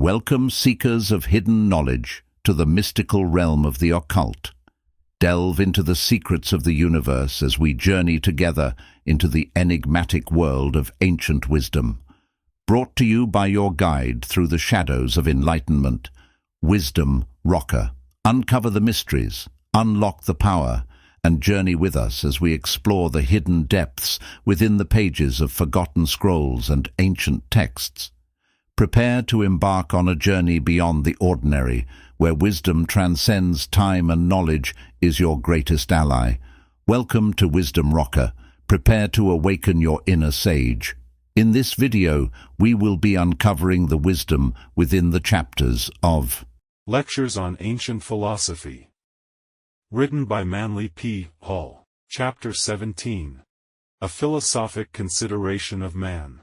Welcome, seekers of hidden knowledge, to the mystical realm of the occult. Delve into the secrets of the universe as we journey together into the enigmatic world of ancient wisdom. Brought to you by your guide through the shadows of enlightenment, Wisdom Rocker. Uncover the mysteries, unlock the power, and journey with us as we explore the hidden depths within the pages of forgotten scrolls and ancient texts. Prepare to embark on a journey beyond the ordinary, where wisdom transcends time and knowledge is your greatest ally. Welcome to Wisdom Rocker. Prepare to awaken your inner sage. In this video, we will be uncovering the wisdom within the chapters of Lectures on Ancient Philosophy. Written by Manly P. Hall. Chapter 17. A Philosophic Consideration of Man.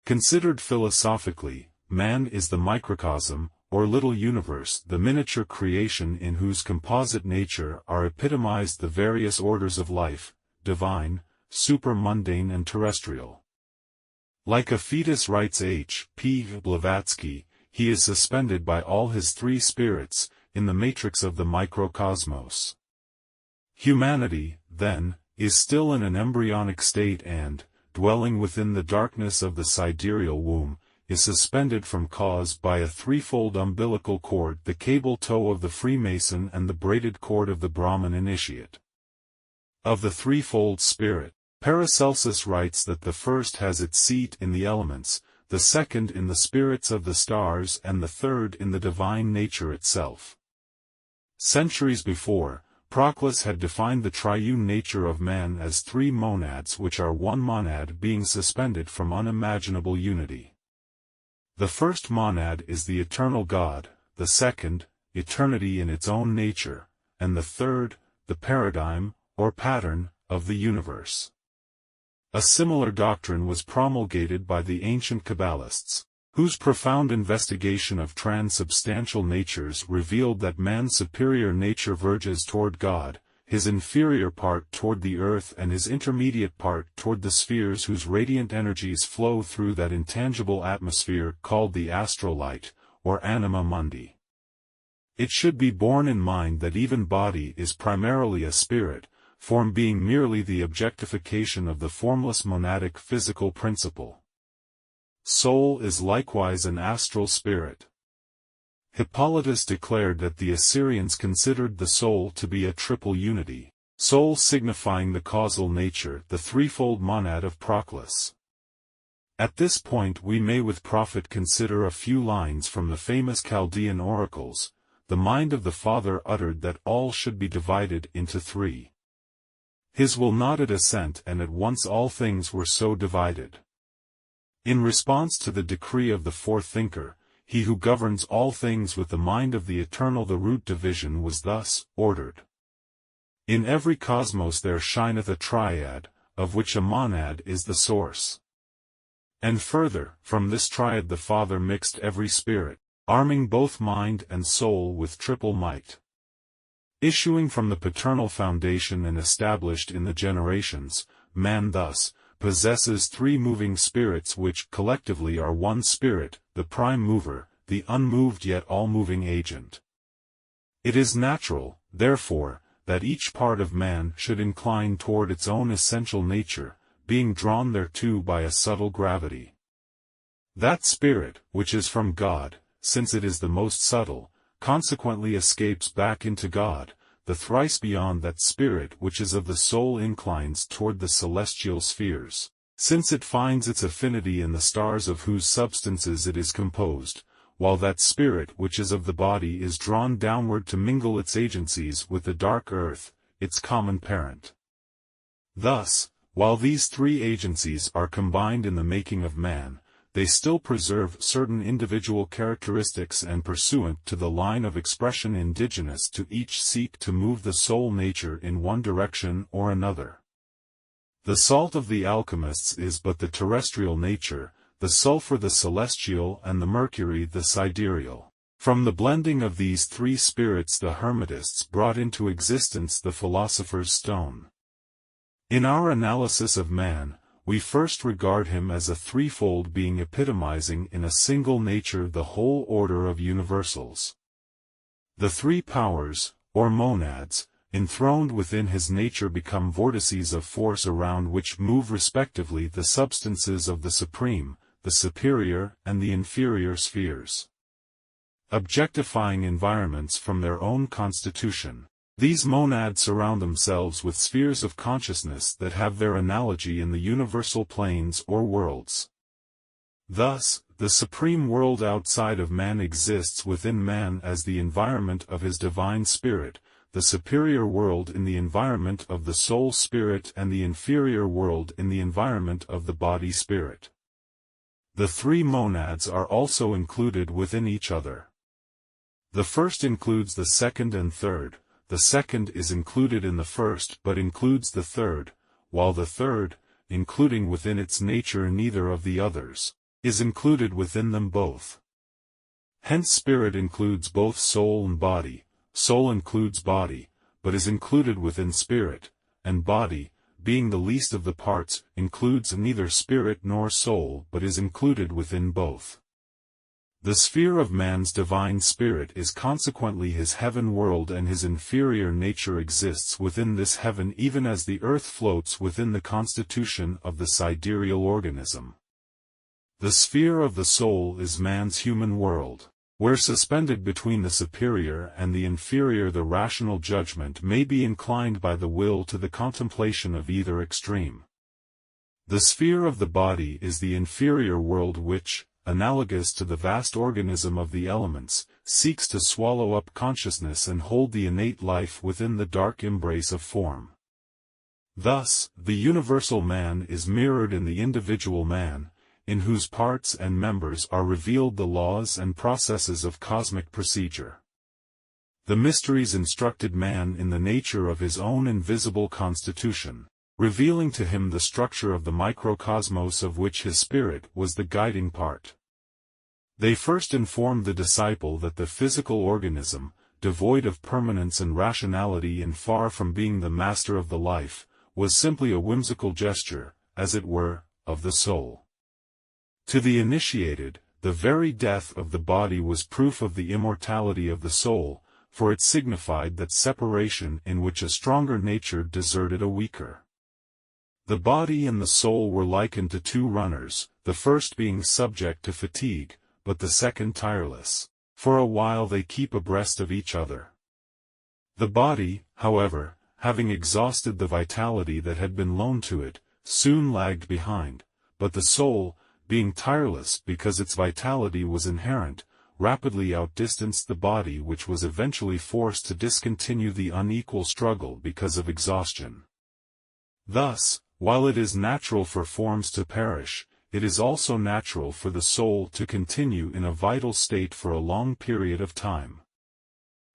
Considered philosophically, man is the microcosm, or little universe, the miniature creation in whose composite nature are epitomized the various orders of life, divine, supermundane and terrestrial. Like a fetus, writes H. P. Blavatsky, he is suspended by all his three spirits, in the matrix of the microcosmos. Humanity, then, is still in an embryonic state and, dwelling within the darkness of the sidereal womb, is suspended from cause by a threefold umbilical cord, the cable tow of the Freemason and the braided cord of the Brahmin initiate. Of the threefold spirit, Paracelsus writes that the first has its seat in the elements, the second in the spirits of the stars, and the third in the divine nature itself. Centuries before, Proclus had defined the triune nature of man as three monads, which are one monad being suspended from unimaginable unity. The first monad is the eternal God, the second, eternity in its own nature, and the third, the paradigm, or pattern, of the universe. A similar doctrine was promulgated by the ancient Kabbalists, whose profound investigation of transubstantial natures revealed that man's superior nature verges toward God, his inferior part toward the earth, and his intermediate part toward the spheres whose radiant energies flow through that intangible atmosphere called the astral light, or anima mundi. It should be borne in mind that even body is primarily a spirit, form being merely the objectification of the formless monadic physical principle. Soul is likewise an astral spirit. Hippolytus declared that the Assyrians considered the soul to be a triple unity, soul signifying the causal nature, the threefold monad of Proclus. At this point we may with profit consider a few lines from the famous Chaldean oracles. The mind of the Father uttered that all should be divided into three. His will nodded assent, and at once all things were so divided. In response to the decree of the forethinker, he who governs all things with the mind of the eternal, the root division was thus ordered. In every cosmos there shineth a triad, of which a monad is the source. And further, from this triad the Father mixed every spirit, arming both mind and soul with triple might. Issuing from the paternal foundation and established in the generations, man thus possesses three moving spirits which collectively are one spirit, the prime mover, the unmoved yet all-moving agent. It is natural, therefore, that each part of man should incline toward its own essential nature, being drawn thereto by a subtle gravity. That spirit, which is from God, since it is the most subtle, consequently escapes back into God. The thrice beyond that spirit which is of the soul inclines toward the celestial spheres, since it finds its affinity in the stars of whose substances it is composed, while that spirit which is of the body is drawn downward to mingle its agencies with the dark earth, its common parent. Thus, while these three agencies are combined in the making of man, they still preserve certain individual characteristics and pursuant to the line of expression indigenous to each seek to move the soul nature in one direction or another. The salt of the alchemists is but the terrestrial nature, the sulfur the celestial, and the mercury the sidereal. From the blending of these three spirits the Hermetists brought into existence the philosopher's stone. In our analysis of man, we first regard him as a threefold being epitomizing in a single nature the whole order of universals. The three powers, or monads, enthroned within his nature become vortices of force around which move respectively the substances of the supreme, the superior and the inferior spheres. Objectifying environments from their own constitution, these monads surround themselves with spheres of consciousness that have their analogy in the universal planes or worlds. Thus, the supreme world outside of man exists within man as the environment of his divine spirit, the superior world in the environment of the soul spirit and the inferior world in the environment of the body spirit. The three monads are also included within each other. The first includes the second and third, the second is included in the first but includes the third, while the third, including within its nature neither of the others, is included within them both. Hence spirit includes both soul and body, soul includes body, but is included within spirit, and body, being the least of the parts, includes neither spirit nor soul but is included within both. The sphere of man's divine spirit is consequently his heaven world and his inferior nature exists within this heaven even as the earth floats within the constitution of the sidereal organism. The sphere of the soul is man's human world, where suspended between the superior and the inferior the rational judgment may be inclined by the will to the contemplation of either extreme. The sphere of the body is the inferior world which, analogous to the vast organism of the elements, seeks to swallow up consciousness and hold the innate life within the dark embrace of form. Thus, the universal man is mirrored in the individual man, in whose parts and members are revealed the laws and processes of cosmic procedure. The mysteries instructed man in the nature of his own invisible constitution, revealing to him the structure of the microcosmos of which his spirit was the guiding part. They first informed the disciple that the physical organism, devoid of permanence and rationality and far from being the master of the life, was simply a whimsical gesture, as it were, of the soul. To the initiated, the very death of the body was proof of the immortality of the soul, for it signified that separation in which a stronger nature deserted a weaker. The body and the soul were likened to two runners, the first being subject to fatigue, but the second tireless. For a while they keep abreast of each other. The body, however, having exhausted the vitality that had been loaned to it, soon lagged behind, but the soul, being tireless because its vitality was inherent, rapidly outdistanced the body which was eventually forced to discontinue the unequal struggle because of exhaustion. Thus, while it is natural for forms to perish, it is also natural for the soul to continue in a vital state for a long period of time.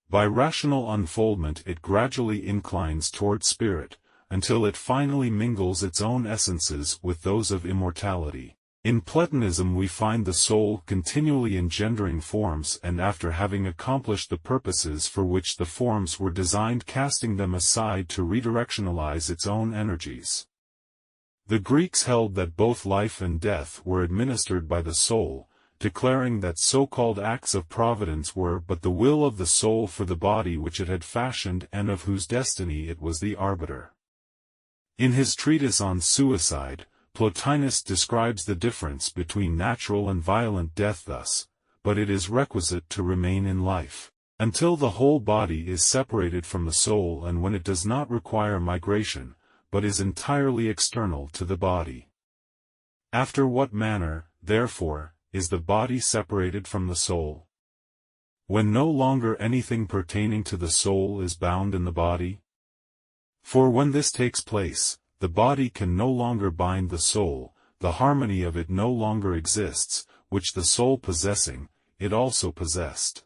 By rational unfoldment it gradually inclines toward spirit, until it finally mingles its own essences with those of immortality. In Platonism we find the soul continually engendering forms and after having accomplished the purposes for which the forms were designed casting them aside to redirectionalize its own energies. The Greeks held that both life and death were administered by the soul, declaring that so-called acts of providence were but the will of the soul for the body which it had fashioned and of whose destiny it was the arbiter. In his treatise on suicide, Plotinus describes the difference between natural and violent death thus, but it is requisite to remain in life, until the whole body is separated from the soul and when it does not require migration, but is entirely external to the body. After what manner, therefore, is the body separated from the soul? When no longer anything pertaining to the soul is bound in the body? For when this takes place, the body can no longer bind the soul, the harmony of it no longer exists, which the soul possessing, it also possessed.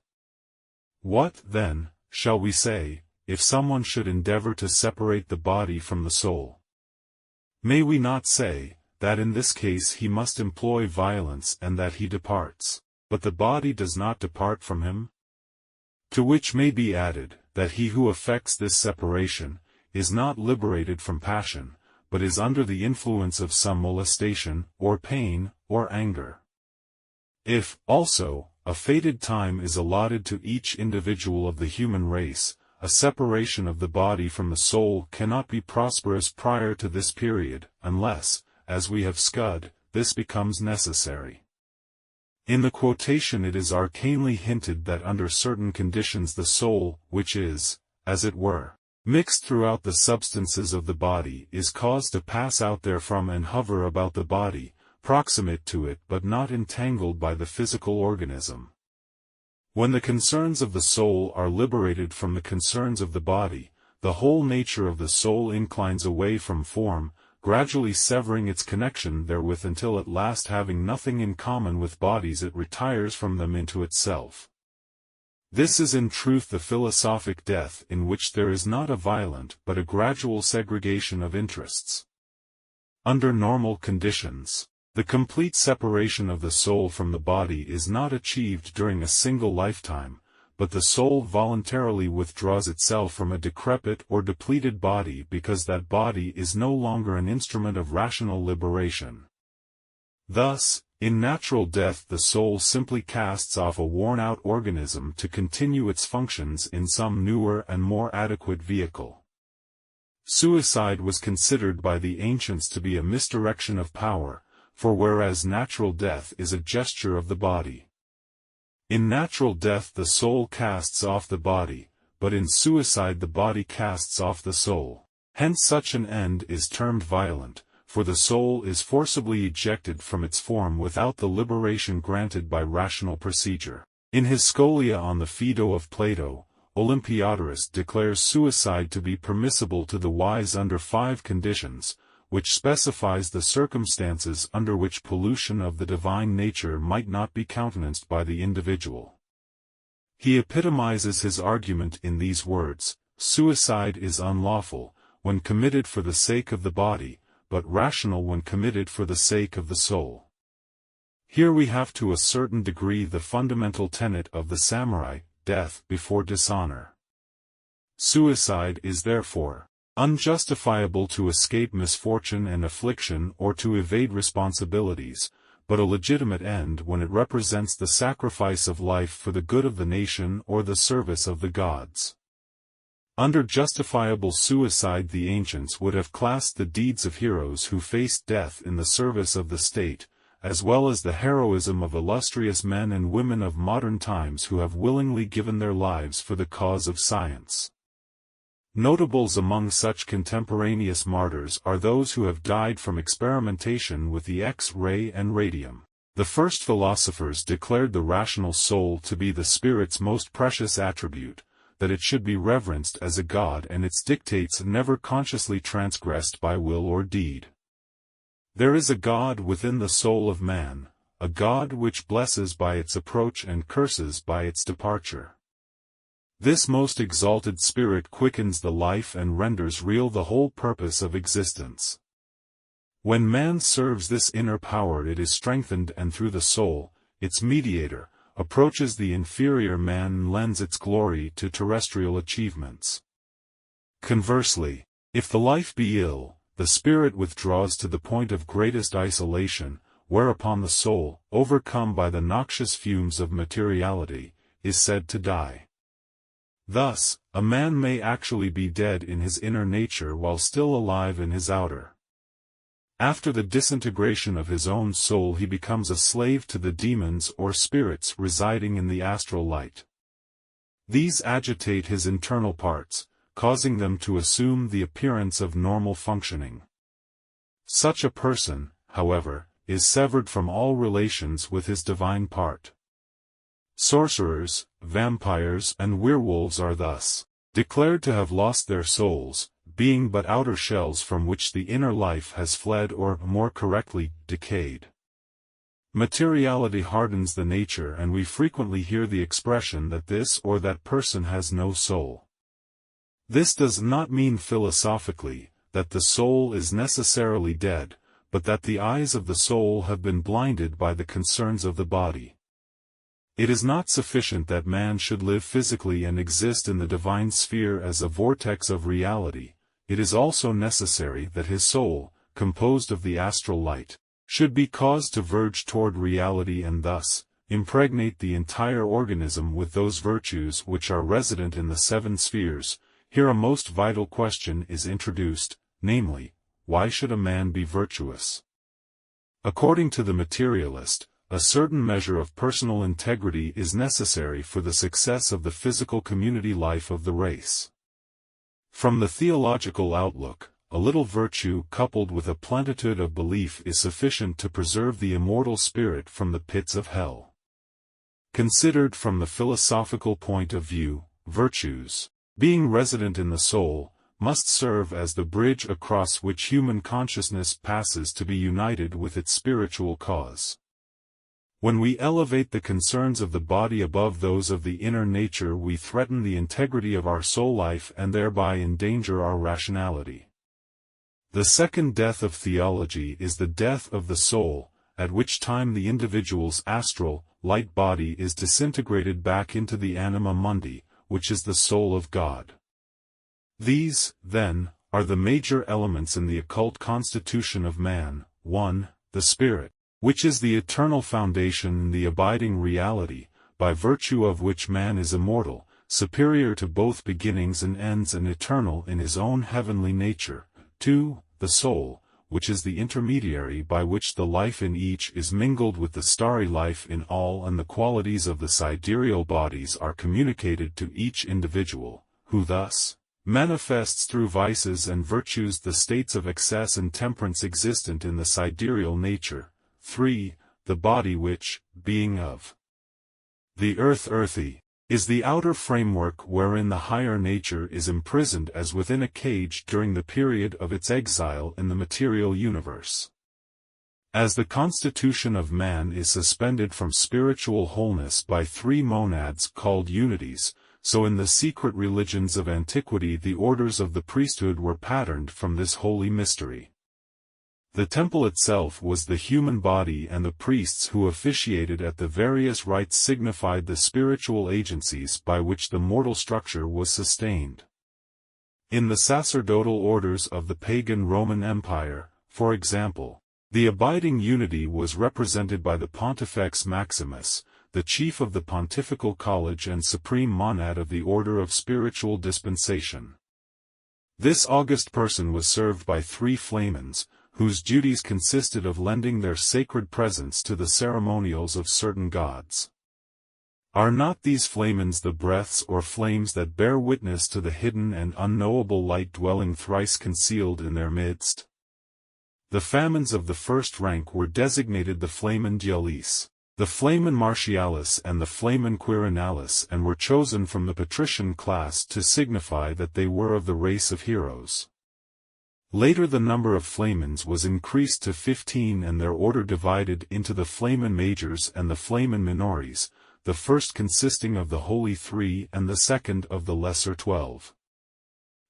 What, then, shall we say, if someone should endeavor to separate the body from the soul? May we not say, that in this case he must employ violence and that he departs, but the body does not depart from him? To which may be added, that he who effects this separation, is not liberated from passion, but is under the influence of some molestation, or pain, or anger. If, also, a fated time is allotted to each individual of the human race, a separation of the body from the soul cannot be prosperous prior to this period, unless, as we have scud, this becomes necessary. In the quotation it is arcanely hinted that under certain conditions the soul, which is, as it were, mixed throughout the substances of the body, is caused to pass out therefrom and hover about the body, proximate to it but not entangled by the physical organism. When the concerns of the soul are liberated from the concerns of the body, the whole nature of the soul inclines away from form, gradually severing its connection therewith until at last, having nothing in common with bodies, it retires from them into itself. This is in truth the philosophic death, in which there is not a violent but a gradual segregation of interests. Under normal conditions, the complete separation of the soul from the body is not achieved during a single lifetime, but the soul voluntarily withdraws itself from a decrepit or depleted body because that body is no longer an instrument of rational liberation. Thus, in natural death the soul simply casts off a worn-out organism to continue its functions in some newer and more adequate vehicle. Suicide was considered by the ancients to be a misdirection of power, for whereas natural death is a gesture of the body. In natural death the soul casts off the body, but in suicide the body casts off the soul. Hence such an end is termed violent, for the soul is forcibly ejected from its form without the liberation granted by rational procedure. In his Scholia on the Phaedo of Plato, Olympiodorus declares suicide to be permissible to the wise under 5 conditions, which specifies the circumstances under which pollution of the divine nature might not be countenanced by the individual. He epitomizes his argument in these words: suicide is unlawful, when committed for the sake of the body, but rational when committed for the sake of the soul. Here we have to a certain degree the fundamental tenet of the samurai, death before dishonor. Suicide is therefore unjustifiable to escape misfortune and affliction or to evade responsibilities, but a legitimate end when it represents the sacrifice of life for the good of the nation or the service of the gods. Under justifiable suicide the ancients would have classed the deeds of heroes who faced death in the service of the state, as well as the heroism of illustrious men and women of modern times who have willingly given their lives for the cause of science. Notables among such contemporaneous martyrs are those who have died from experimentation with the X-ray and radium. The first philosophers declared the rational soul to be the spirit's most precious attribute, that it should be reverenced as a god and its dictates never consciously transgressed by will or deed. There is a God within the soul of man, a God which blesses by its approach and curses by its departure. This most exalted spirit quickens the life and renders real the whole purpose of existence. When man serves this inner power it is strengthened and through the soul, its mediator, approaches the inferior man and lends its glory to terrestrial achievements. Conversely, if the life be ill, the spirit withdraws to the point of greatest isolation, whereupon the soul, overcome by the noxious fumes of materiality, is said to die. Thus, a man may actually be dead in his inner nature while still alive in his outer. After the disintegration of his own soul he becomes a slave to the demons or spirits residing in the astral light. These agitate his internal parts, causing them to assume the appearance of normal functioning. Such a person, however, is severed from all relations with his divine part. Sorcerers, vampires and werewolves are thus declared to have lost their souls, being but outer shells from which the inner life has fled or, more correctly, decayed. Materiality hardens the nature and we frequently hear the expression that this or that person has no soul. This does not mean philosophically that the soul is necessarily dead, but that the eyes of the soul have been blinded by the concerns of the body. It is not sufficient that man should live physically and exist in the divine sphere as a vortex of reality. it is also necessary that his soul, composed of the astral light, should be caused to verge toward reality and thus impregnate the entire organism with those virtues which are resident in the seven spheres. Here a most vital question is introduced, namely, why should a man be virtuous? According to the materialist, a certain measure of personal integrity is necessary for the success of the physical community life of the race. From the theological outlook, a little virtue coupled with a plenitude of belief is sufficient to preserve the immortal spirit from the pits of hell. Considered from the philosophical point of view, virtues, being resident in the soul, must serve as the bridge across which human consciousness passes to be united with its spiritual cause. When we elevate the concerns of the body above those of the inner nature, we threaten the integrity of our soul life and thereby endanger our rationality. The second death of theology is the death of the soul, at which time the individual's astral, light body is disintegrated back into the anima mundi, which is the soul of God. These, then, are the major elements in the occult constitution of man. 1. The spirit, which is the eternal foundation and the abiding reality, by virtue of which man is immortal, superior to both beginnings and ends and eternal in his own heavenly nature. 2. The soul, which is the intermediary by which the life in each is mingled with the starry life in all, and the qualities of the sidereal bodies are communicated to each individual, who thus manifests through vices and virtues the states of excess and temperance existent in the sidereal nature. 3. The body which, being of the earth earthy, is the outer framework wherein the higher nature is imprisoned as within a cage during the period of its exile in the material universe. As the constitution of man is suspended from spiritual wholeness by three monads called unities, so in the secret religions of antiquity the orders of the priesthood were patterned from this holy mystery. The temple itself was the human body, and the priests who officiated at the various rites signified the spiritual agencies by which the mortal structure was sustained. In the sacerdotal orders of the pagan Roman Empire, for example, the abiding unity was represented by the Pontifex Maximus, the chief of the pontifical college and supreme monad of the order of spiritual dispensation. This august person was served by three flamens, whose duties consisted of lending their sacred presence to the ceremonials of certain gods. Are not these flamens the breaths or flames that bear witness to the hidden and unknowable light dwelling thrice concealed in their midst? The famines of the first rank were designated the flamen dialis, the flamen martialis and the flamen quirinalis, and were chosen from the patrician class to signify that they were of the race of heroes. Later the number of flamens was increased to 15 and their order divided into the flamen majors and the flamen minores, the first consisting of the Holy Three and the second of the Lesser 12.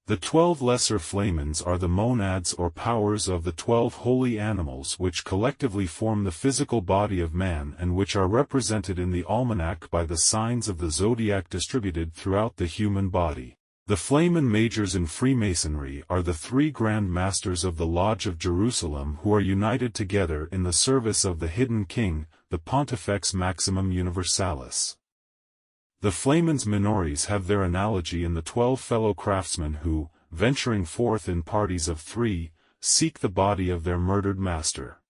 The 12 lesser flamens are the monads or powers of the 12 holy animals which collectively form the physical body of man and which are represented in the almanac by the signs of the zodiac distributed throughout the human body. The flamen majors in Freemasonry are the three Grand Masters of the Lodge of Jerusalem who are united together in the service of the hidden king, the Pontifex Maximum Universalis. The flamens minores have their analogy in the 12 fellow craftsmen who, venturing forth in parties of 3, seek the body of their murdered master.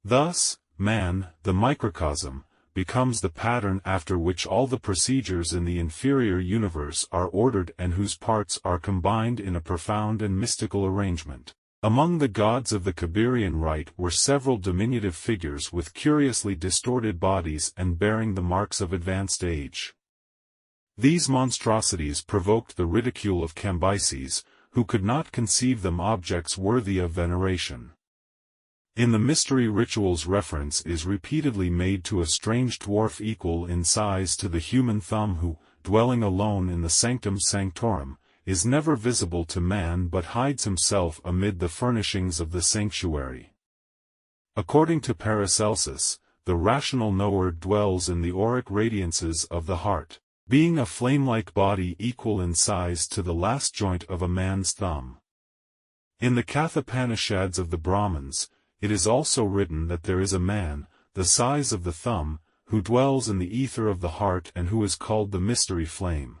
Thus, man, the microcosm, becomes the pattern after which all the procedures in the inferior universe are ordered and whose parts are combined in a profound and mystical arrangement. Among the gods of the Kabirian rite were several diminutive figures with curiously distorted bodies and bearing the marks of advanced age. These monstrosities provoked the ridicule of Cambyses, who could not conceive them objects worthy of veneration. In the mystery rituals reference is repeatedly made to a strange dwarf equal in size to the human thumb who, dwelling alone in the sanctum sanctorum, is never visible to man but hides himself amid the furnishings of the sanctuary. According to Paracelsus, the rational knower dwells in the auric radiances of the heart, being a flame-like body equal in size to the last joint of a man's thumb. In the Kathopanishads of the Brahmins, it is also written that there is a man, the size of the thumb, who dwells in the ether of the heart and who is called the mystery flame.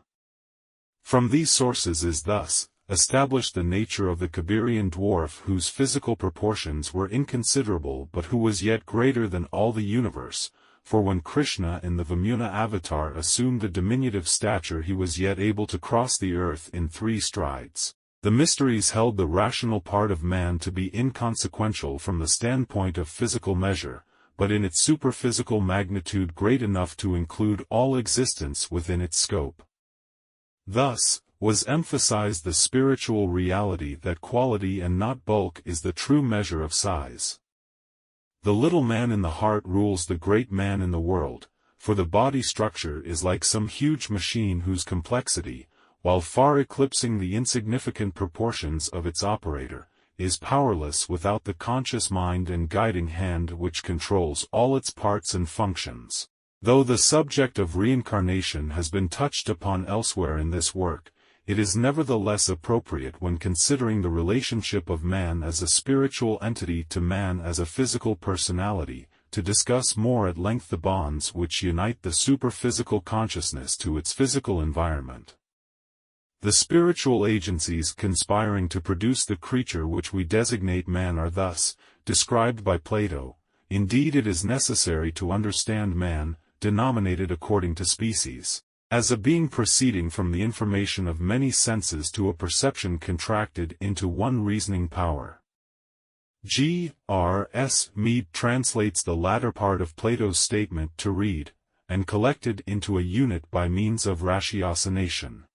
From these sources is thus established the nature of the Kabirian dwarf whose physical proportions were inconsiderable but who was yet greater than all the universe, for when Krishna in the Vamuna avatar assumed the diminutive stature he was yet able to cross the earth in 3 strides. The mysteries held the rational part of man to be inconsequential from the standpoint of physical measure, but in its superphysical magnitude great enough to include all existence within its scope. Thus, was emphasized the spiritual reality that quality and not bulk is the true measure of size. The little man in the heart rules the great man in the world, for the body structure is like some huge machine whose complexity, while far eclipsing the insignificant proportions of its operator, is powerless without the conscious mind and guiding hand which controls all its parts and functions. Though the subject of reincarnation has been touched upon elsewhere in this work, it is nevertheless appropriate when considering the relationship of man as a spiritual entity to man as a physical personality, to discuss more at length the bonds which unite the superphysical consciousness to its physical environment. The spiritual agencies conspiring to produce the creature which we designate man are thus described by Plato. Indeed, it is necessary to understand man, denominated according to species, as a being proceeding from the information of many senses to a perception contracted into one reasoning power. G.R.S. Mead translates the latter part of Plato's statement to read, and collected into a unit by means of ratiocination.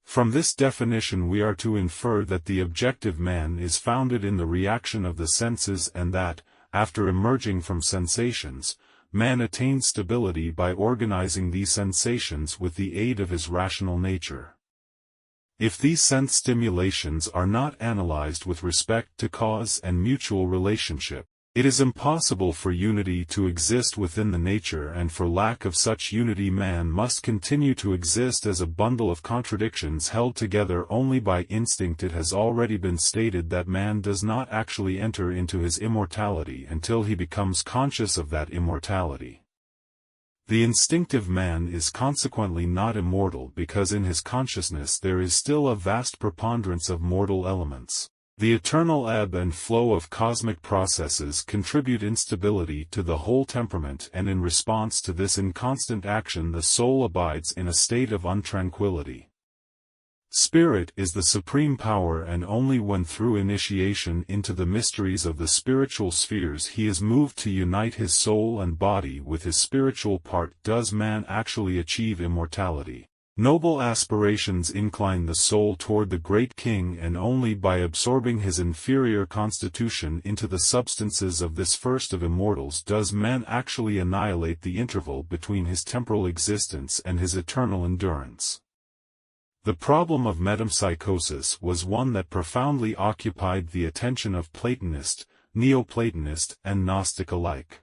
From this definition we are to infer that the objective man is founded in the reaction of the senses and that, after emerging from sensations, man attains stability by organizing these sensations with the aid of his rational nature. If these sense stimulations are not analyzed with respect to cause and mutual relationship, it is impossible for unity to exist within the nature, and for lack of such unity man must continue to exist as a bundle of contradictions held together only by instinct. It has already been stated that man does not actually enter into his immortality until he becomes conscious of that immortality. The instinctive man is consequently not immortal because in his consciousness there is still a vast preponderance of mortal elements. The eternal ebb and flow of cosmic processes contribute instability to the whole temperament, and in response to this inconstant action the soul abides in a state of untranquility. Spirit is the supreme power, and only when through initiation into the mysteries of the spiritual spheres he is moved to unite his soul and body with his spiritual part does man actually achieve immortality. Noble aspirations incline the soul toward the great king, and only by absorbing his inferior constitution into the substances of this first of immortals does man actually annihilate the interval between his temporal existence and his eternal endurance. The problem of metempsychosis was one that profoundly occupied the attention of Platonist, Neoplatonist, and Gnostic alike.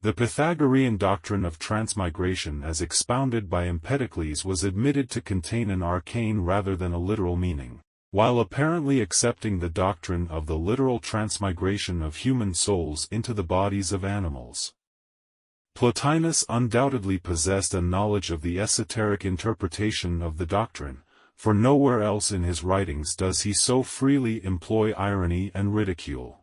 The Pythagorean doctrine of transmigration as expounded by Empedocles was admitted to contain an arcane rather than a literal meaning, while apparently accepting the doctrine of the literal transmigration of human souls into the bodies of animals. Plotinus undoubtedly possessed a knowledge of the esoteric interpretation of the doctrine, for nowhere else in his writings does he so freely employ irony and ridicule.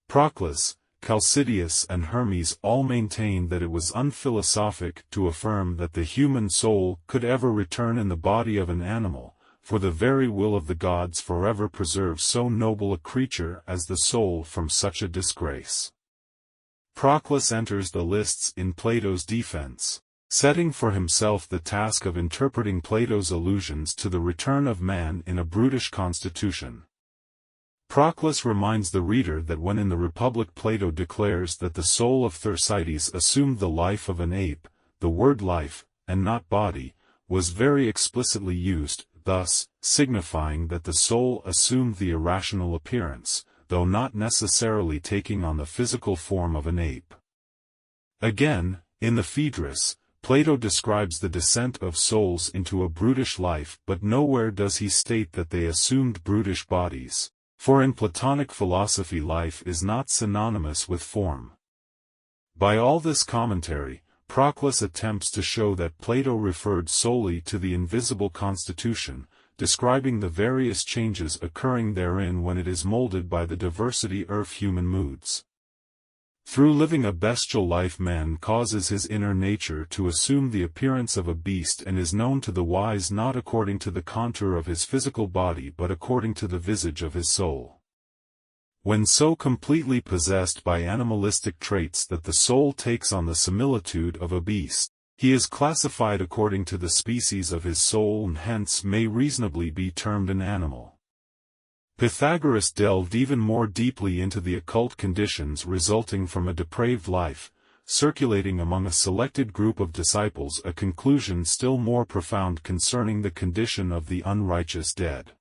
Proclus, Chalcidius and Hermes all maintained that it was unphilosophic to affirm that the human soul could ever return in the body of an animal, for the very will of the gods forever preserves so noble a creature as the soul from such a disgrace. Proclus enters the lists in Plato's defense, setting for himself the task of interpreting Plato's allusions to the return of man in a brutish constitution. Proclus reminds the reader that when in the Republic Plato declares that the soul of Thersites assumed the life of an ape, the word life, and not body, was very explicitly used, thus signifying that the soul assumed the irrational appearance, though not necessarily taking on the physical form of an ape. Again, in the Phaedrus, Plato describes the descent of souls into a brutish life, but nowhere does he state that they assumed brutish bodies, for in Platonic philosophy life is not synonymous with form. By all this commentary, Proclus attempts to show that Plato referred solely to the invisible constitution, describing the various changes occurring therein when it is molded by the diversity of human moods. Through living a bestial life, man causes his inner nature to assume the appearance of a beast and is known to the wise not according to the contour of his physical body but according to the visage of his soul. When so completely possessed by animalistic traits that the soul takes on the similitude of a beast, he is classified according to the species of his soul and hence may reasonably be termed an animal. Pythagoras delved even more deeply into the occult conditions resulting from a depraved life, circulating among a selected group of disciples a conclusion still more profound concerning the condition of the unrighteous dead.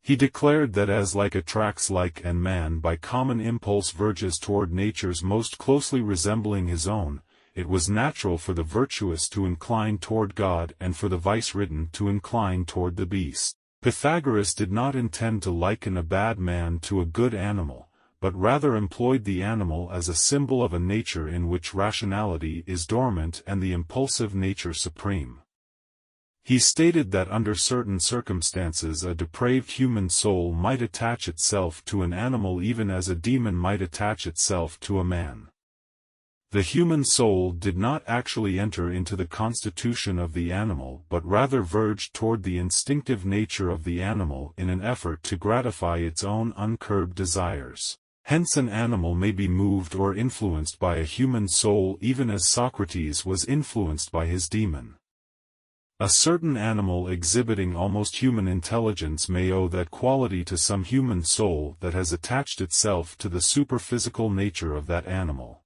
He declared that as like attracts like and man by common impulse verges toward natures most closely resembling his own, it was natural for the virtuous to incline toward God and for the vice-ridden to incline toward the beast. Pythagoras did not intend to liken a bad man to a good animal, but rather employed the animal as a symbol of a nature in which rationality is dormant and the impulsive nature supreme. He stated that under certain circumstances a depraved human soul might attach itself to an animal even as a demon might attach itself to a man. The human soul did not actually enter into the constitution of the animal but rather verged toward the instinctive nature of the animal in an effort to gratify its own uncurbed desires. Hence an animal may be moved or influenced by a human soul even as Socrates was influenced by his demon. A certain animal exhibiting almost human intelligence may owe that quality to some human soul that has attached itself to the superphysical nature of that animal.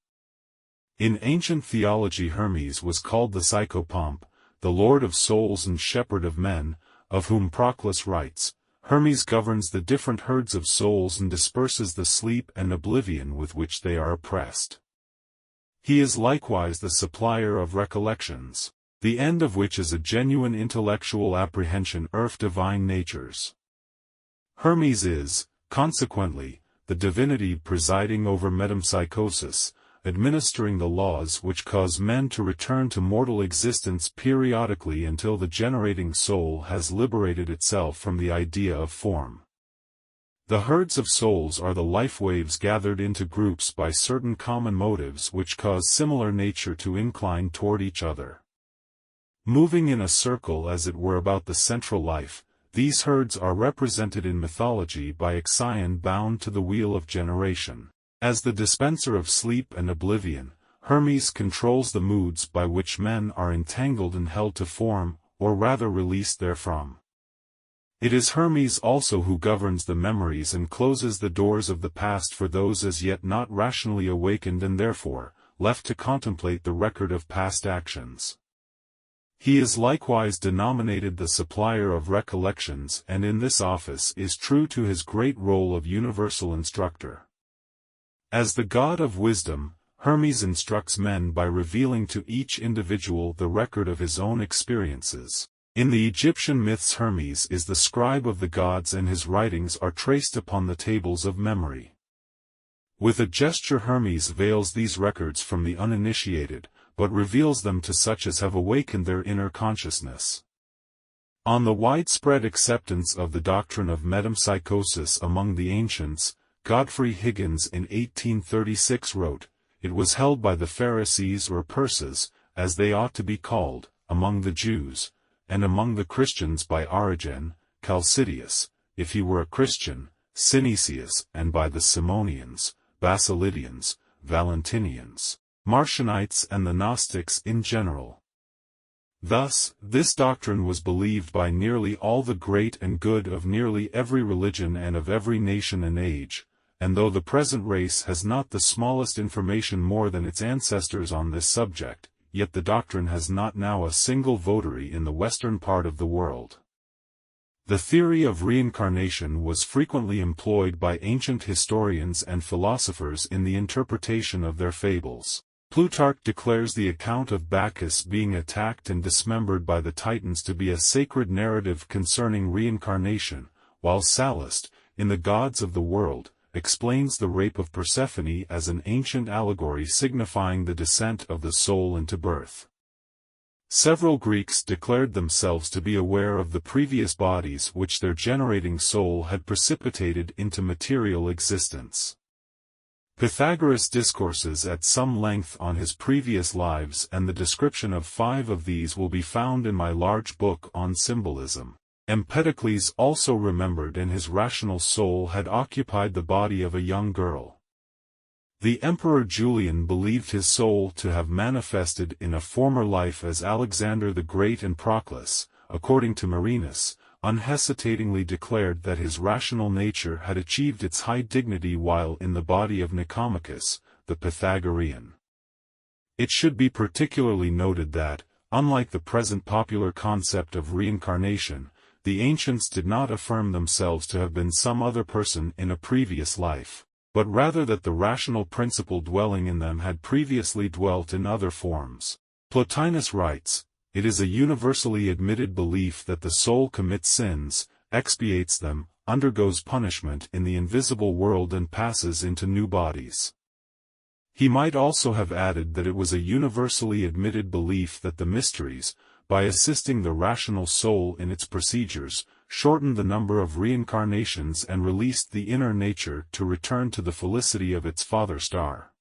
In ancient theology Hermes was called the psychopomp, the lord of souls and shepherd of men, of whom Proclus writes, Hermes governs the different herds of souls and disperses the sleep and oblivion with which they are oppressed. He is likewise the supplier of recollections, the end of which is a genuine intellectual apprehension of divine natures. Hermes is, consequently, the divinity presiding over metempsychosis, administering the laws which cause men to return to mortal existence periodically until the generating soul has liberated itself from the idea of form. The herds of souls are the life waves gathered into groups by certain common motives which cause similar nature to incline toward each other. Moving in a circle as it were about the central life, these herds are represented in mythology by Ixion bound to the wheel of generation. As the dispenser of sleep and oblivion, Hermes controls the moods by which men are entangled and held to form, or rather released therefrom. It is Hermes also who governs the memories and closes the doors of the past for those as yet not rationally awakened and therefore, left to contemplate the record of past actions. He is likewise denominated the supplier of recollections and in this office is true to his great role of universal instructor. As the god of wisdom, Hermes instructs men by revealing to each individual the record of his own experiences. In the Egyptian myths Hermes is the scribe of the gods and his writings are traced upon the tables of memory. With a gesture Hermes veils these records from the uninitiated, but reveals them to such as have awakened their inner consciousness. On the widespread acceptance of the doctrine of metempsychosis among the ancients, Godfrey Higgins in 1836 wrote, "It was held by the Pharisees or Persas, as they ought to be called, among the Jews, and among the Christians by Origen, Chalcidius, if he were a Christian, Synesius, and by the Simonians, Basilidians, Valentinians, Marcionites and the Gnostics in general." Thus, this doctrine was believed by nearly all the great and good of nearly every religion and of every nation and age, and though the present race has not the smallest information more than its ancestors on this subject, yet the doctrine has not now a single votary in the western part of the world. The theory of reincarnation was frequently employed by ancient historians and philosophers in the interpretation of their fables. Plutarch declares the account of Bacchus being attacked and dismembered by the Titans to be a sacred narrative concerning reincarnation, while Sallust, in The Gods of the World, explains the rape of Persephone as an ancient allegory signifying the descent of the soul into birth. Several Greeks declared themselves to be aware of the previous bodies which their generating soul had precipitated into material existence. Pythagoras discourses at some length on his previous lives, and the description of 5 of these will be found in my large book on symbolism. Empedocles also remembered and his rational soul had occupied the body of a young girl. The Emperor Julian believed his soul to have manifested in a former life as Alexander the Great, and Proclus, according to Marinus, unhesitatingly declared that his rational nature had achieved its high dignity while in the body of Nicomachus, the Pythagorean. It should be particularly noted that, unlike the present popular concept of reincarnation, the ancients did not affirm themselves to have been some other person in a previous life, but rather that the rational principle dwelling in them had previously dwelt in other forms. Plotinus writes, "It is a universally admitted belief that the soul commits sins, expiates them, undergoes punishment in the invisible world and passes into new bodies." He might also have added that it was a universally admitted belief that the mysteries, by assisting the rational soul in its procedures, shortened the number of reincarnations and released the inner nature to return to the felicity of its father star.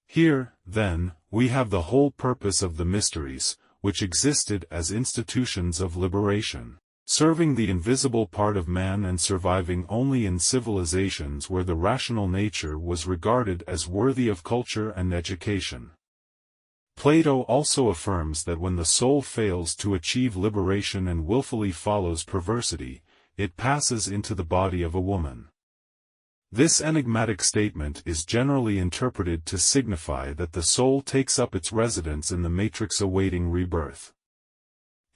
Here, then, we have the whole purpose of the mysteries, which existed as institutions of liberation, serving the invisible part of man and surviving only in civilizations where the rational nature was regarded as worthy of culture and education. Plato also affirms that when the soul fails to achieve liberation and willfully follows perversity, it passes into the body of a woman. This enigmatic statement is generally interpreted to signify that the soul takes up its residence in the matrix awaiting rebirth.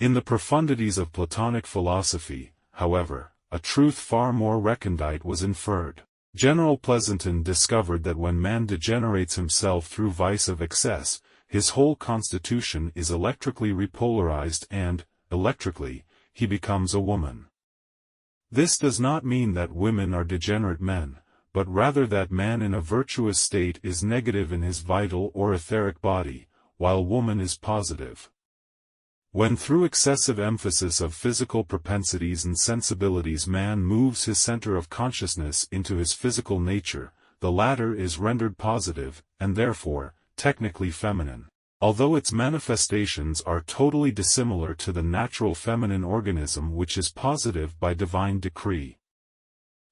In the profundities of Platonic philosophy, however, a truth far more recondite was inferred. General Pleasonton discovered that when man degenerates himself through vice of excess, his whole constitution is electrically repolarized and, electrically, he becomes a woman. This does not mean that women are degenerate men, but rather that man in a virtuous state is negative in his vital or etheric body, while woman is positive. When through excessive emphasis of physical propensities and sensibilities man moves his center of consciousness into his physical nature, the latter is rendered positive, and therefore, technically feminine, although its manifestations are totally dissimilar to the natural feminine organism which is positive by divine decree.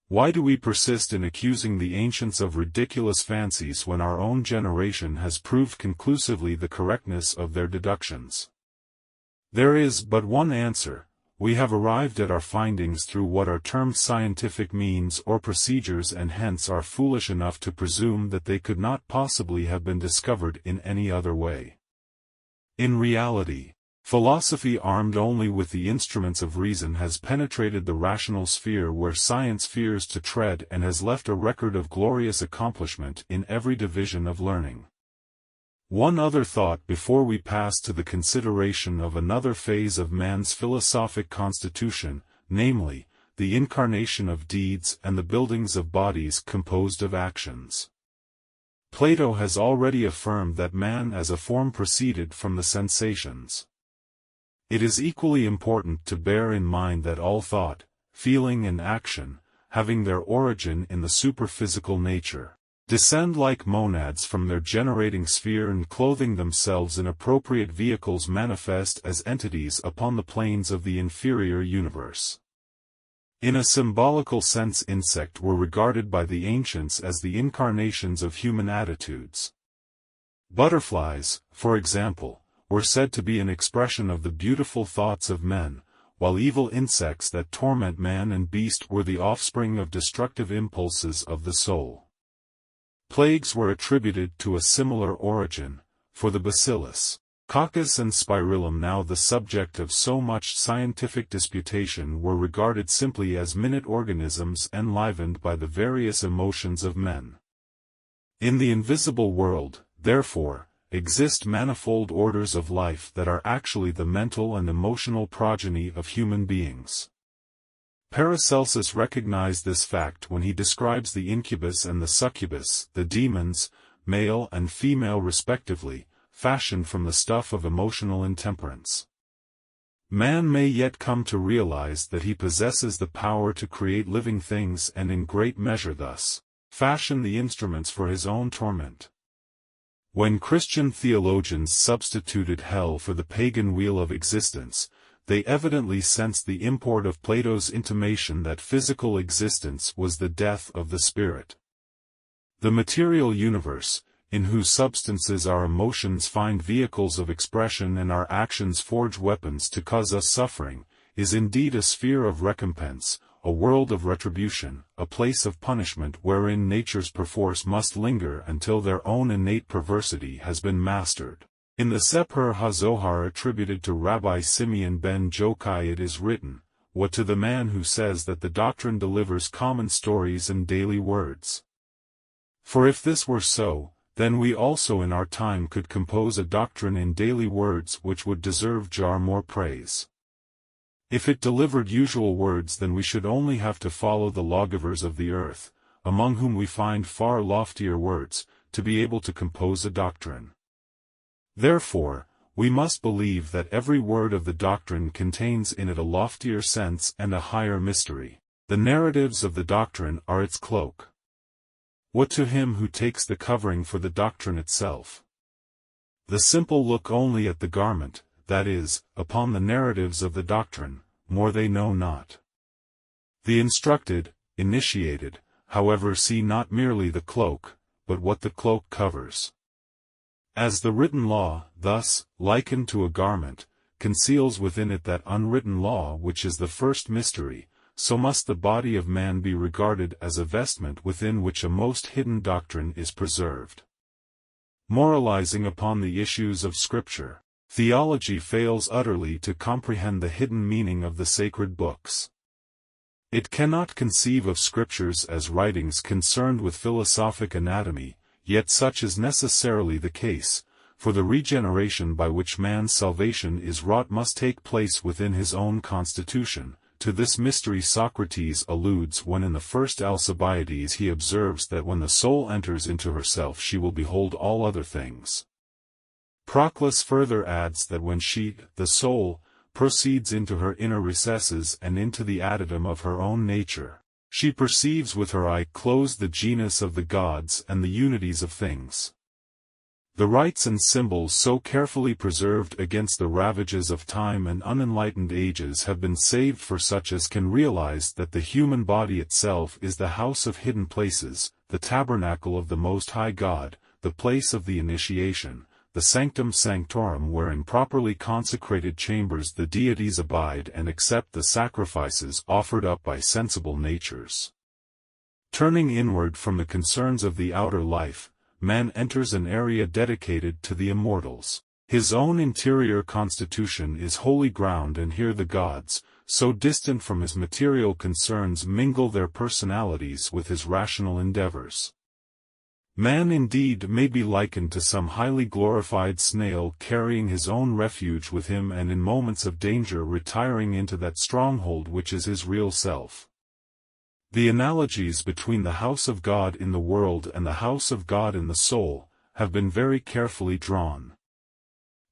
Why do we persist in accusing the ancients of ridiculous fancies when our own generation has proved conclusively the correctness of their deductions? There is but one answer: we have arrived at our findings through what are termed scientific means or procedures, and hence are foolish enough to presume that they could not possibly have been discovered in any other way. In reality, philosophy armed only with the instruments of reason has penetrated the rational sphere where science fears to tread, and has left a record of glorious accomplishment in every division of learning. One other thought before we pass to the consideration of another phase of man's philosophic constitution, namely, the incarnation of deeds and the buildings of bodies composed of actions. Plato has already affirmed that man as a form proceeded from the sensations. It is equally important to bear in mind that all thought, feeling and action, having their origin in the superphysical nature, descend like monads from their generating sphere and clothing themselves in appropriate vehicles manifest as entities upon the planes of the inferior universe. In a symbolical sense, insects were regarded by the ancients as the incarnations of human attitudes. Butterflies, for example, were said to be an expression of the beautiful thoughts of men, while evil insects that torment man and beast were the offspring of destructive impulses of the soul. Plagues were attributed to a similar origin, for the bacillus, coccus and spirillum, now the subject of so much scientific disputation, were regarded simply as minute organisms enlivened by the various emotions of men. In the invisible world, therefore, exist manifold orders of life that are actually the mental and emotional progeny of human beings. Paracelsus recognized this fact when he describes the incubus and the succubus, the demons, male and female respectively, fashioned from the stuff of emotional intemperance. Man may yet come to realize that he possesses the power to create living things and in great measure thus, fashion the instruments for his own torment. When Christian theologians substituted hell for the pagan wheel of existence, they evidently sensed the import of Plato's intimation that physical existence was the death of the spirit. The material universe, in whose substances our emotions find vehicles of expression and our actions forge weapons to cause us suffering, is indeed a sphere of recompense, a world of retribution, a place of punishment wherein natures perforce must linger until their own innate perversity has been mastered. In the Sefer HaZohar attributed to Rabbi Simeon ben Jokai it is written, "What to the man who says that the doctrine delivers common stories and daily words? For if this were so, then we also in our time could compose a doctrine in daily words which would deserve jar more praise. If it delivered usual words then we should only have to follow the lawgivers of the earth, among whom we find far loftier words, to be able to compose a doctrine. Therefore, we must believe that every word of the doctrine contains in it a loftier sense and a higher mystery. The narratives of the doctrine are its cloak. What to him who takes the covering for the doctrine itself? The simple look only at the garment, that is, upon the narratives of the doctrine, more they know not. The instructed, initiated, however see not merely the cloak, but what the cloak covers. As the written law, thus, likened to a garment, conceals within it that unwritten law which is the first mystery, so must the body of man be regarded as a vestment within which a most hidden doctrine is preserved. Moralizing upon the issues of Scripture, theology fails utterly to comprehend the hidden meaning of the sacred books. It cannot conceive of Scriptures as writings concerned with philosophic anatomy, yet such is necessarily the case, for the regeneration by which man's salvation is wrought must take place within his own constitution. To this mystery Socrates alludes when in the first Alcibiades he observes that when the soul enters into herself she will behold all other things. Proclus further adds that when she, the soul, proceeds into her inner recesses and into the adytum of her own nature, she perceives with her eye closed the genus of the gods and the unities of things. The rites and symbols so carefully preserved against the ravages of time and unenlightened ages have been saved for such as can realize that the human body itself is the house of hidden places, the tabernacle of the Most High God, the place of the initiation, the sanctum sanctorum wherein properly consecrated chambers the deities abide and accept the sacrifices offered up by sensible natures. Turning inward from the concerns of the outer life, man enters an area dedicated to the immortals. His own interior constitution is holy ground, and here the gods, so distant from his material concerns, mingle their personalities with his rational endeavors. Man indeed may be likened to some highly glorified snail carrying his own refuge with him and in moments of danger retiring into that stronghold which is his real self. The analogies between the house of God in the world and the house of God in the soul have been very carefully drawn.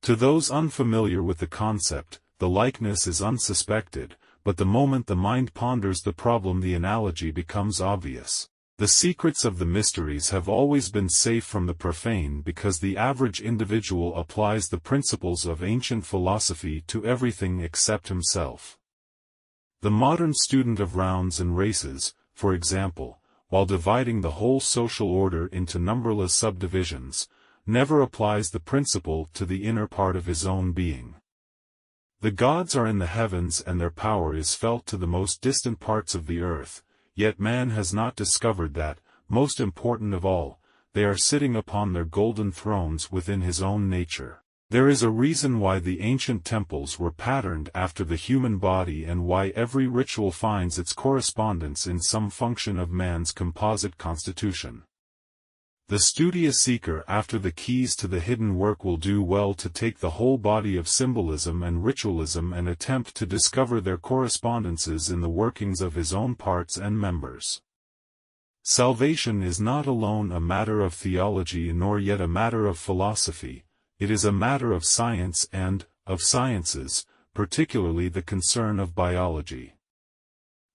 To those unfamiliar with the concept, the likeness is unsuspected, but the moment the mind ponders the problem the analogy becomes obvious. The secrets of the mysteries have always been safe from the profane because the average individual applies the principles of ancient philosophy to everything except himself. The modern student of rounds and races, for example, while dividing the whole social order into numberless subdivisions, never applies the principle to the inner part of his own being. The gods are in the heavens and their power is felt to the most distant parts of the earth, yet man has not discovered that, most important of all, they are sitting upon their golden thrones within his own nature. There is a reason why the ancient temples were patterned after the human body and why every ritual finds its correspondence in some function of man's composite constitution. The studious seeker after the keys to the hidden work will do well to take the whole body of symbolism and ritualism and attempt to discover their correspondences in the workings of his own parts and members. Salvation is not alone a matter of theology nor yet a matter of philosophy, it is a matter of science and, of sciences, particularly the concern of biology.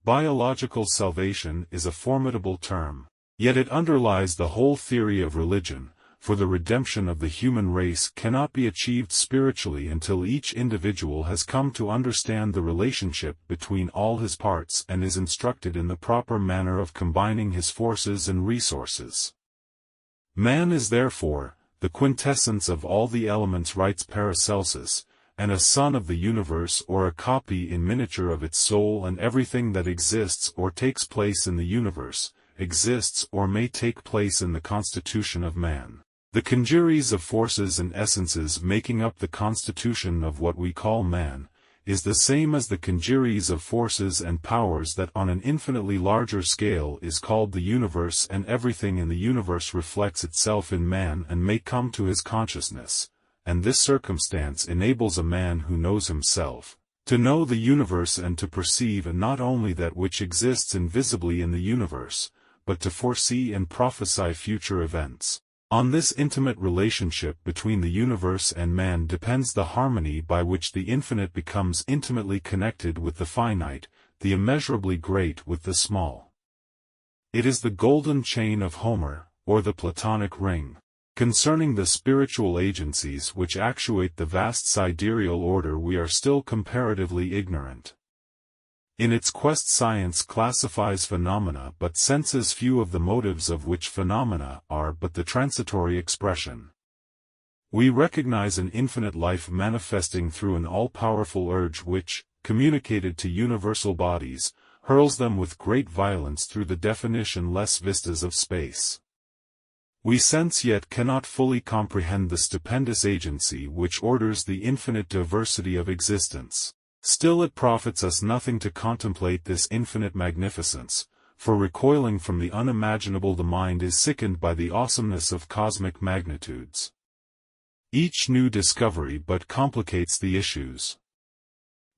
Biological salvation is a formidable term. Yet it underlies the whole theory of religion, for the redemption of the human race cannot be achieved spiritually until each individual has come to understand the relationship between all his parts and is instructed in the proper manner of combining his forces and resources. Man is therefore, the quintessence of all the elements, writes Paracelsus, and a son of the universe or a copy in miniature of its soul, and everything that exists or takes place in the universe, exists or may take place in the constitution of man. The congeries of forces and essences making up the constitution of what we call man, is the same as the congeries of forces and powers that on an infinitely larger scale is called the universe, and everything in the universe reflects itself in man and may come to his consciousness, and this circumstance enables a man who knows himself, to know the universe and to perceive not only that which exists invisibly in the universe, but to foresee and prophesy future events. On this intimate relationship between the universe and man depends the harmony by which the infinite becomes intimately connected with the finite, the immeasurably great with the small. It is the golden chain of Homer, or the Platonic ring. Concerning the spiritual agencies which actuate the vast sidereal order we are still comparatively ignorant. In its quest science classifies phenomena but senses few of the motives of which phenomena are but the transitory expression. We recognize an infinite life manifesting through an all-powerful urge which, communicated to universal bodies, hurls them with great violence through the definition-less vistas of space. We sense yet cannot fully comprehend the stupendous agency which orders the infinite diversity of existence. Still it profits us nothing to contemplate this infinite magnificence, for recoiling from the unimaginable the mind is sickened by the awesomeness of cosmic magnitudes. Each new discovery but complicates the issues.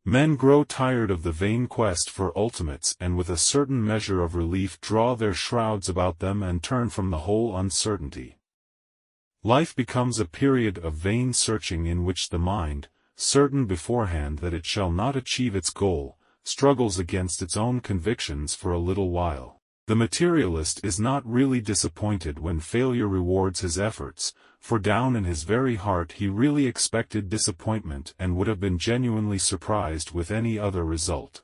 Men grow tired of the vain quest for ultimates and with a certain measure of relief draw their shrouds about them and turn from the whole uncertainty. Life becomes a period of vain searching in which the mind, certain beforehand that it shall not achieve its goal, struggles against its own convictions for a little while. The materialist is not really disappointed when failure rewards his efforts, for down in his very heart he really expected disappointment and would have been genuinely surprised with any other result.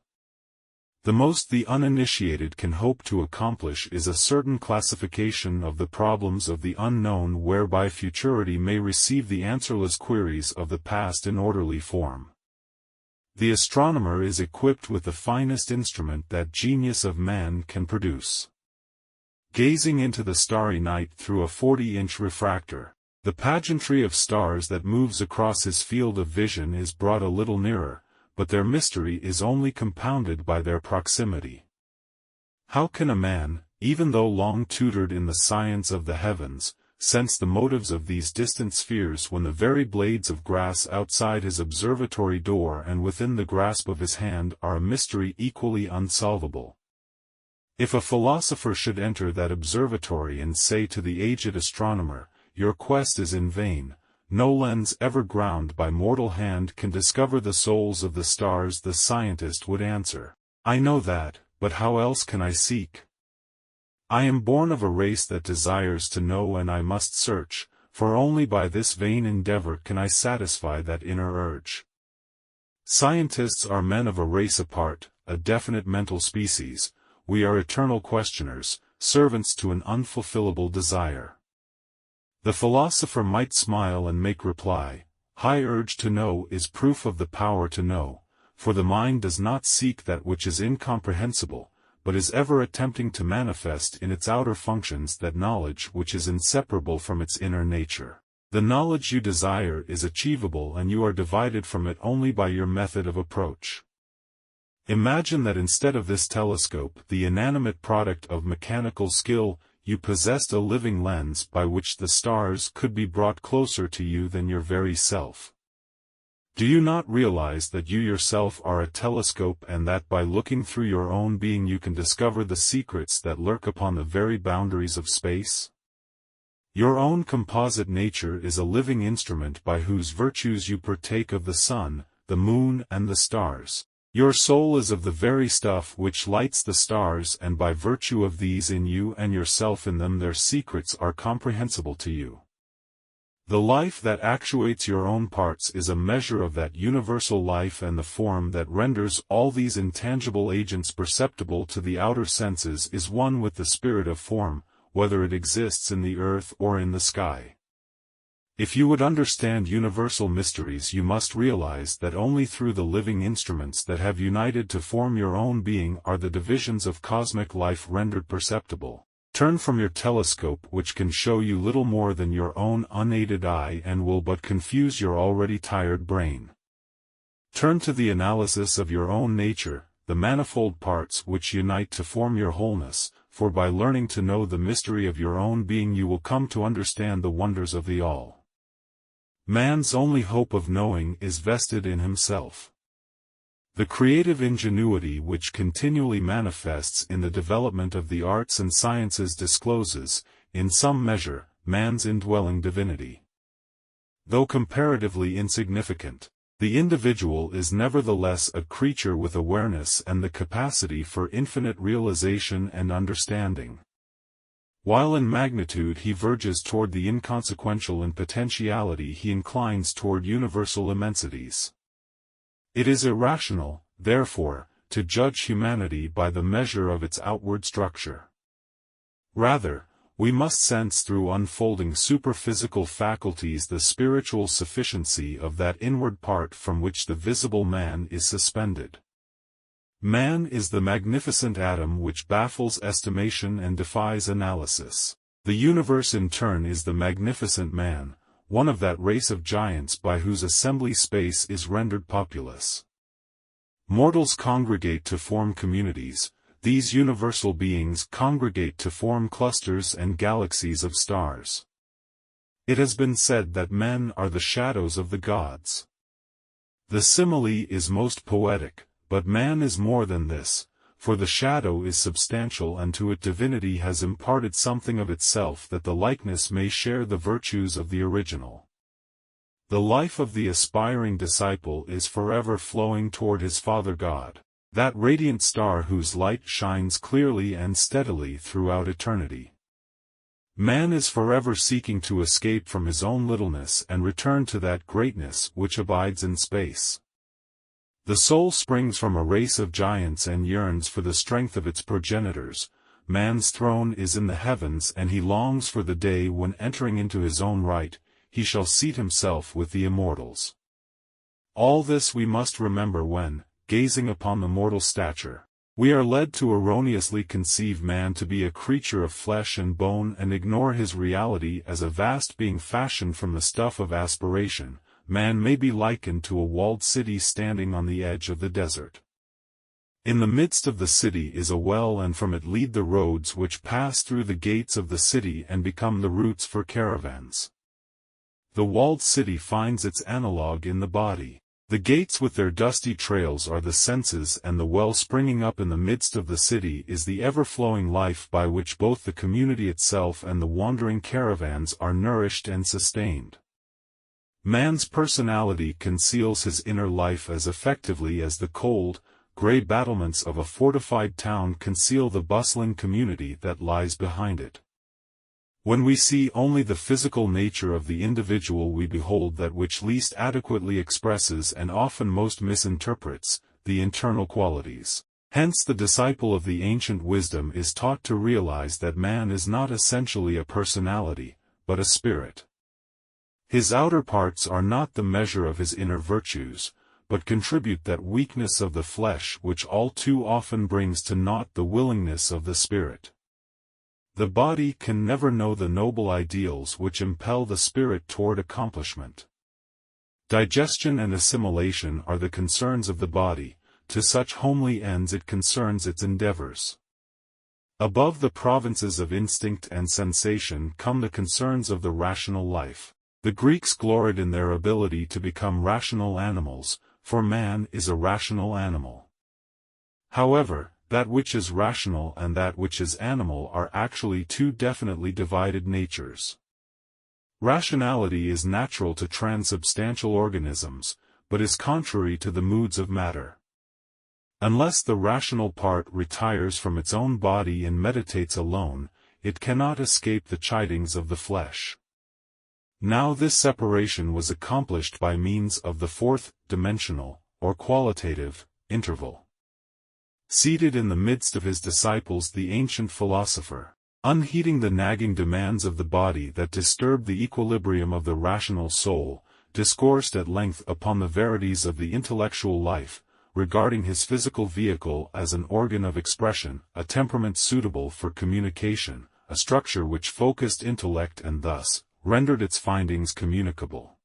The most the uninitiated can hope to accomplish is a certain classification of the problems of the unknown whereby futurity may receive the answerless queries of the past in orderly form. The astronomer is equipped with the finest instrument that genius of man can produce. Gazing into the starry night through a 40-inch refractor, the pageantry of stars that moves across his field of vision is brought a little nearer, but their mystery is only compounded by their proximity. How can a man, even though long tutored in the science of the heavens, sense the motives of these distant spheres when the very blades of grass outside his observatory door and within the grasp of his hand are a mystery equally unsolvable? If a philosopher should enter that observatory and say to the aged astronomer, "Your quest is in vain, no lens ever ground by mortal hand can discover the souls of the stars," the scientist would answer, "I know that, but how else can I seek? I am born of a race that desires to know and I must search, for only by this vain endeavor can I satisfy that inner urge." Scientists are men of a race apart, a definite mental species. We are eternal questioners, servants to an unfulfillable desire. The philosopher might smile and make reply, "High urge to know is proof of the power to know, for the mind does not seek that which is incomprehensible, but is ever attempting to manifest in its outer functions that knowledge which is inseparable from its inner nature. The knowledge you desire is achievable and you are divided from it only by your method of approach. Imagine that instead of this telescope, the inanimate product of mechanical skill, you possessed a living lens by which the stars could be brought closer to you than your very self. Do you not realize that you yourself are a telescope and that by looking through your own being you can discover the secrets that lurk upon the very boundaries of space? Your own composite nature is a living instrument by whose virtues you partake of the sun, the moon and the stars. Your soul is of the very stuff which lights the stars, and by virtue of these in you and yourself in them their secrets are comprehensible to you. The life that actuates your own parts is a measure of that universal life, and the form that renders all these intangible agents perceptible to the outer senses is one with the spirit of form, whether it exists in the earth or in the sky. If you would understand universal mysteries, you must realize that only through the living instruments that have united to form your own being are the divisions of cosmic life rendered perceptible. Turn from your telescope, which can show you little more than your own unaided eye and will but confuse your already tired brain. Turn to the analysis of your own nature, the manifold parts which unite to form your wholeness, for by learning to know the mystery of your own being you will come to understand the wonders of the all. Man's only hope of knowing is vested in himself. The creative ingenuity which continually manifests in the development of the arts and sciences discloses, in some measure, man's indwelling divinity. Though comparatively insignificant, the individual is nevertheless a creature with awareness and the capacity for infinite realization and understanding. While in magnitude he verges toward the inconsequential, in potentiality he inclines toward universal immensities. It is irrational, therefore, to judge humanity by the measure of its outward structure. Rather, we must sense through unfolding superphysical faculties the spiritual sufficiency of that inward part from which the visible man is suspended. Man is the magnificent atom which baffles estimation and defies analysis. The universe in turn is the magnificent man, one of that race of giants by whose assembly space is rendered populous. Mortals congregate to form communities. These universal beings congregate to form clusters and galaxies of stars. It has been said that men are the shadows of the gods. The simile is most poetic, but man is more than this, for the shadow is substantial and to it divinity has imparted something of itself that the likeness may share the virtues of the original. The life of the aspiring disciple is forever flowing toward his Father God, that radiant star whose light shines clearly and steadily throughout eternity. Man is forever seeking to escape from his own littleness and return to that greatness which abides in space. The soul springs from a race of giants and yearns for the strength of its progenitors. Man's throne is in the heavens and he longs for the day when, entering into his own right, he shall seat himself with the immortals. All this we must remember when, gazing upon the mortal stature, we are led to erroneously conceive man to be a creature of flesh and bone and ignore his reality as a vast being fashioned from the stuff of aspiration. Man may be likened to a walled city standing on the edge of the desert. In the midst of the city is a well, and from it lead the roads which pass through the gates of the city and become the routes for caravans. The walled city finds its analogue in the body. The gates with their dusty trails are the senses, and the well springing up in the midst of the city is the ever-flowing life by which both the community itself and the wandering caravans are nourished and sustained. Man's personality conceals his inner life as effectively as the cold, grey battlements of a fortified town conceal the bustling community that lies behind it. When we see only the physical nature of the individual, we behold that which least adequately expresses and often most misinterprets the internal qualities. Hence the disciple of the ancient wisdom is taught to realize that man is not essentially a personality, but a spirit. His outer parts are not the measure of his inner virtues, but contribute that weakness of the flesh which all too often brings to naught the willingness of the spirit. The body can never know the noble ideals which impel the spirit toward accomplishment. Digestion and assimilation are the concerns of the body, to such homely ends it concerns its endeavors. Above the provinces of instinct and sensation come the concerns of the rational life. The Greeks gloried in their ability to become rational animals, for man is a rational animal. However, that which is rational and that which is animal are actually two definitely divided natures. Rationality is natural to transubstantial organisms, but is contrary to the moods of matter. Unless the rational part retires from its own body and meditates alone, it cannot escape the chidings of the flesh. Now this separation was accomplished by means of the fourth, dimensional, or qualitative, interval. Seated in the midst of his disciples, the ancient philosopher, unheeding the nagging demands of the body that disturbed the equilibrium of the rational soul, discoursed at length upon the verities of the intellectual life, regarding his physical vehicle as an organ of expression, a temperament suitable for communication, a structure which focused intellect and thus rendered its findings communicable.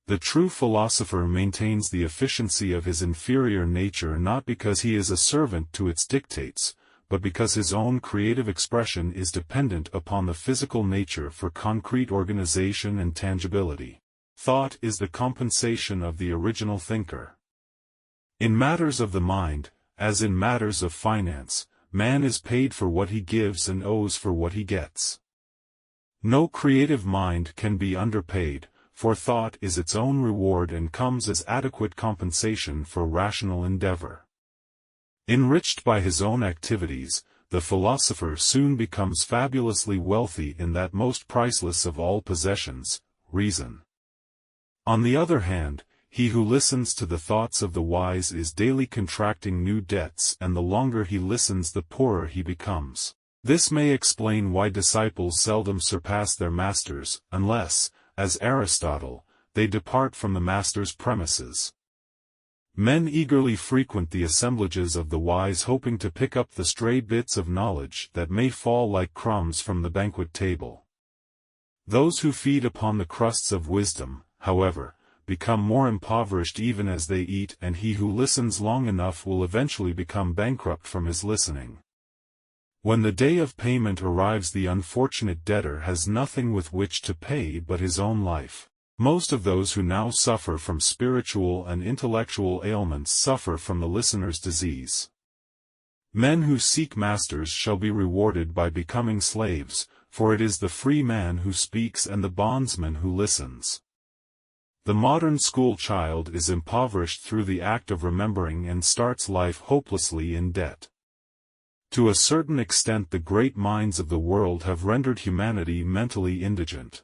The true philosopher maintains the efficiency of his inferior nature not because he is a servant to its dictates, but because his own creative expression is dependent upon the physical nature for concrete organization and tangibility. Thought is the compensation of the original thinker. In matters of the mind, as in matters of finance, man is paid for what he gives and owes for what he gets. No creative mind can be underpaid, for thought is its own reward and comes as adequate compensation for rational endeavor. Enriched by his own activities, the philosopher soon becomes fabulously wealthy in that most priceless of all possessions, reason. On the other hand, he who listens to the thoughts of the wise is daily contracting new debts, and the longer he listens the poorer he becomes. This may explain why disciples seldom surpass their masters, unless, as Aristotle, they depart from the master's premises. Men eagerly frequent the assemblages of the wise, hoping to pick up the stray bits of knowledge that may fall like crumbs from the banquet table. Those who feed upon the crusts of wisdom, however, become more impoverished even as they eat, and he who listens long enough will eventually become bankrupt from his listening. When the day of payment arrives, the unfortunate debtor has nothing with which to pay but his own life. Most of those who now suffer from spiritual and intellectual ailments suffer from the listener's disease. Men who seek masters shall be rewarded by becoming slaves, for it is the free man who speaks and the bondsman who listens. The modern school child is impoverished through the act of remembering and starts life hopelessly in debt. To a certain extent the great minds of the world have rendered humanity mentally indigent.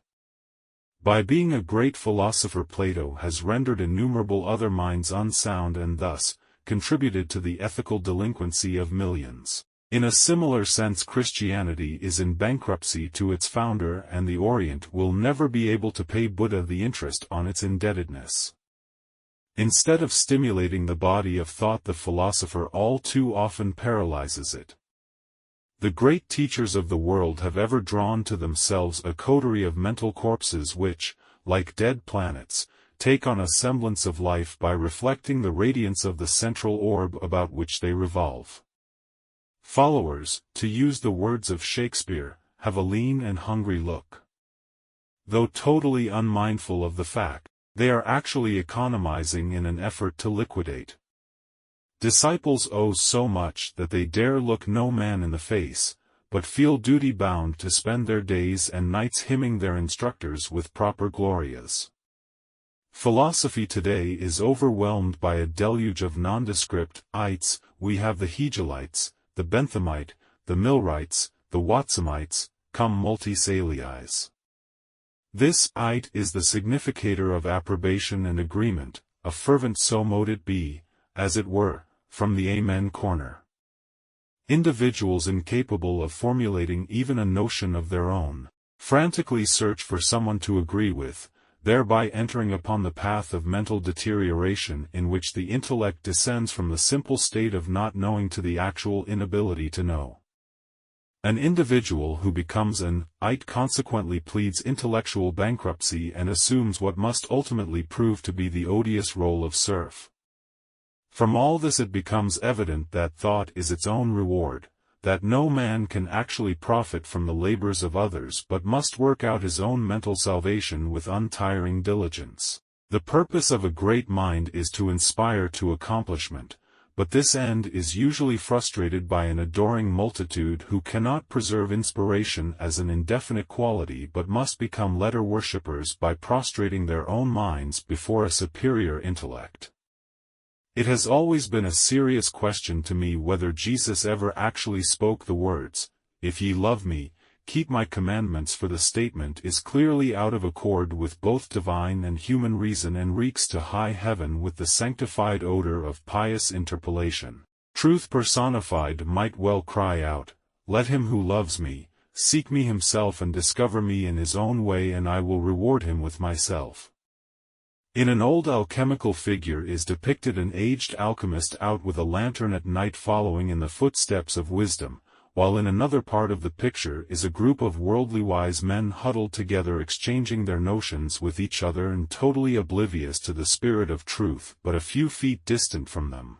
By being a great philosopher, Plato has rendered innumerable other minds unsound and thus contributed to the ethical delinquency of millions. In a similar sense, Christianity is in bankruptcy to its founder, and the Orient will never be able to pay Buddha the interest on its indebtedness. Instead of stimulating the body of thought, the philosopher all too often paralyzes it. The great teachers of the world have ever drawn to themselves a coterie of mental corpses which, like dead planets, take on a semblance of life by reflecting the radiance of the central orb about which they revolve. Followers, to use the words of Shakespeare, have a lean and hungry look. Though totally unmindful of the fact, they are actually economizing in an effort to liquidate. Disciples owe so much that they dare look no man in the face, but feel duty-bound to spend their days and nights hymning their instructors with proper glorias. Philosophy today is overwhelmed by a deluge of nondescript ites. We have the Hegelites, the Benthamite, the Millwrights, the Watsamites, cum multisaliis. This ite is the significator of approbation and agreement, a fervent so mote it be, as it were, from the Amen corner. Individuals incapable of formulating even a notion of their own, frantically search for someone to agree with, thereby entering upon the path of mental deterioration in which the intellect descends from the simple state of not knowing to the actual inability to know. An individual who becomes an ite consequently pleads intellectual bankruptcy and assumes what must ultimately prove to be the odious role of serf. From all this it becomes evident that thought is its own reward, that no man can actually profit from the labors of others but must work out his own mental salvation with untiring diligence. The purpose of a great mind is to inspire to accomplishment, but this end is usually frustrated by an adoring multitude who cannot preserve inspiration as an indefinite quality but must become letter worshippers by prostrating their own minds before a superior intellect. It has always been a serious question to me whether Jesus ever actually spoke the words, "If ye love me, keep my commandments," for the statement is clearly out of accord with both divine and human reason and reeks to high heaven with the sanctified odor of pious interpolation. Truth personified might well cry out, "Let him who loves me, seek me himself and discover me in his own way, and I will reward him with myself." In an old alchemical figure is depicted an aged alchemist out with a lantern at night following in the footsteps of wisdom, while in another part of the picture is a group of worldly wise men huddled together exchanging their notions with each other and totally oblivious to the spirit of truth but a few feet distant from them.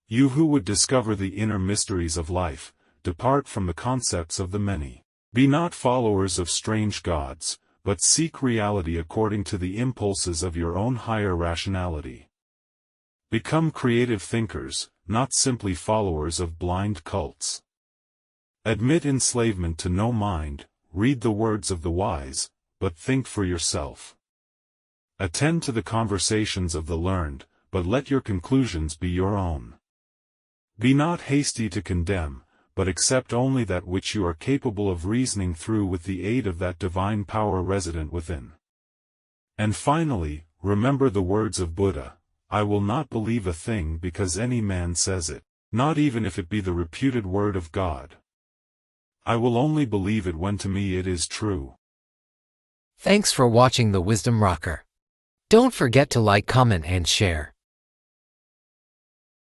You who would discover the inner mysteries of life, depart from the concepts of the many. Be not followers of strange gods, but seek reality according to the impulses of your own higher rationality. Become creative thinkers, not simply followers of blind cults. Admit enslavement to no mind, read the words of the wise, but think for yourself. Attend to the conversations of the learned, but let your conclusions be your own. Be not hasty to condemn, but accept only that which you are capable of reasoning through with the aid of that divine power resident within. And finally, remember the words of Buddha, "I will not believe a thing because any man says it, not even if it be the reputed word of God. I will only believe it when to me it is true." Thanks for watching the Wisdom Rocker. Don't forget to like, comment, and share.